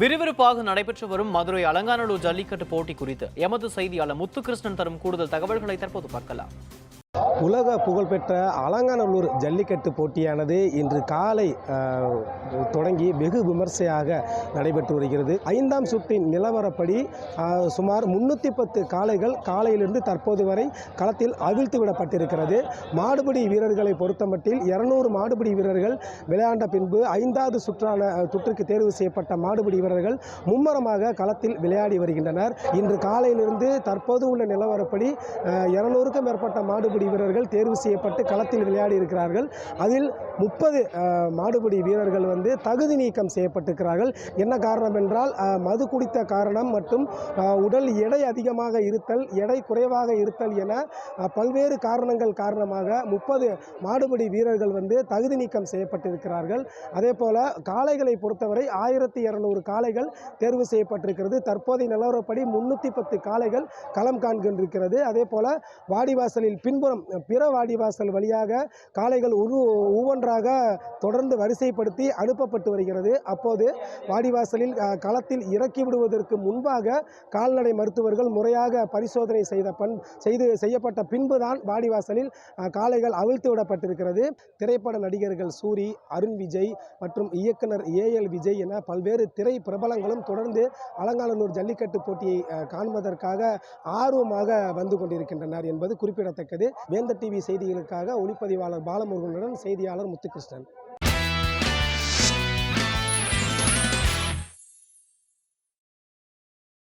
விறுவிறுப்பாக நடைபெற்று வரும் மதுரை அலங்காநல்லூர் ஜல்லிக்கட்டு போட்டி குறித்து எமது செய்தியாளர் முத்துகிருஷ்ணன் தரும் கூடுதல் தகவல்களை தற்போது பார்க்கலாம். உலக புகழ்பெற்ற அலங்காநல்லூர் ஜல்லிக்கட்டு போட்டியானது இன்று காலை தொடங்கி வெகு விமர்சையாக நடைபெற்று வருகிறது. 5ஆம் சுற்றின் நிலவரப்படி சுமார் 310 காளைகள் காலையிலிருந்து தற்போது வரை களத்தில் அவிழ்த்து விடப்பட்டிருக்கிறது. மாடுபிடி வீரர்களை பொறுத்தமட்டில் 200 மாடுபிடி வீரர்கள் விளையாண்ட பின்பு 5வது சுற்றுக்கு தேர்வு செய்யப்பட்ட மாடுபிடி வீரர்கள் மும்மரமாக களத்தில் விளையாடி வருகின்றனர். இன்று காலையிலிருந்து தற்போது உள்ள நிலவரப்படி 200க்கும் மேற்பட்ட மாடுபிடி வீரர்கள் தேர்வு செய்யப்பட்டு களத்தில் விளையாடி இருக்கிறார்கள். அதில் 30 மாடுபிடி வீரர்கள் தகுதி நீக்கம் செய்யப்பட்டிருக்கிறார்கள். என்ன காரணம் என்றால் மது குடித்த காரணம் மற்றும் உடல் எடை அதிகமாக இருத்தல், எடை குறைவாக இருத்தல் என பல்வேறு காரணங்கள் காரணமாக 30 மாடுபிடி வீரர்கள் தகுதி நீக்கம் செய்யப்பட்டிருக்கிறார்கள். அதே போல காளைகளை பொறுத்தவரை 1200 காளைகள் தேர்வு செய்யப்பட்டிருக்கிறது. தற்போதைய நிலவரப்படி 310 காளைகள் களம் காண்கின்றிருக்கிறது. அதே போல வாடிவாசலில் பின்புறம் பிற வாடிவாசல் வழியாக காளைகள் ஒவ்வொன்றாக தொடர்ந்து வரிசைப்படுத்தி அனுப்பப்பட்டு வருகிறது. அப்போது வாடிவாசலில் களத்தில் இறக்கி விடுவதற்கு முன்பாக கால்நடை மருத்துவர்கள் முறையாக பரிசோதனை செய்யப்பட்ட பின்புதான் வாடிவாசலில் காளைகள் அவிழ்த்து விடப்பட்டிருக்கிறது. திரைப்பட நடிகர்கள் சூரி, அருண் விஜய் மற்றும் இயக்குனர் AL விஜய் என பல்வேறு திரை பிரபலங்களும் தொடர்ந்து அலங்காநல்லூர் ஜல்லிக்கட்டு போட்டியை காண்பதற்காக ஆர்வமாக வந்து கொண்டிருக்கின்றனர் என்பது குறிப்பிடத்தக்கது. வேந்தர் டிவி செய்திகளுக்காக ஒளிப்பதிவாளர் பாலமுருகனுடன் செய்தியாளர் முத்துகிருஷ்ணன்.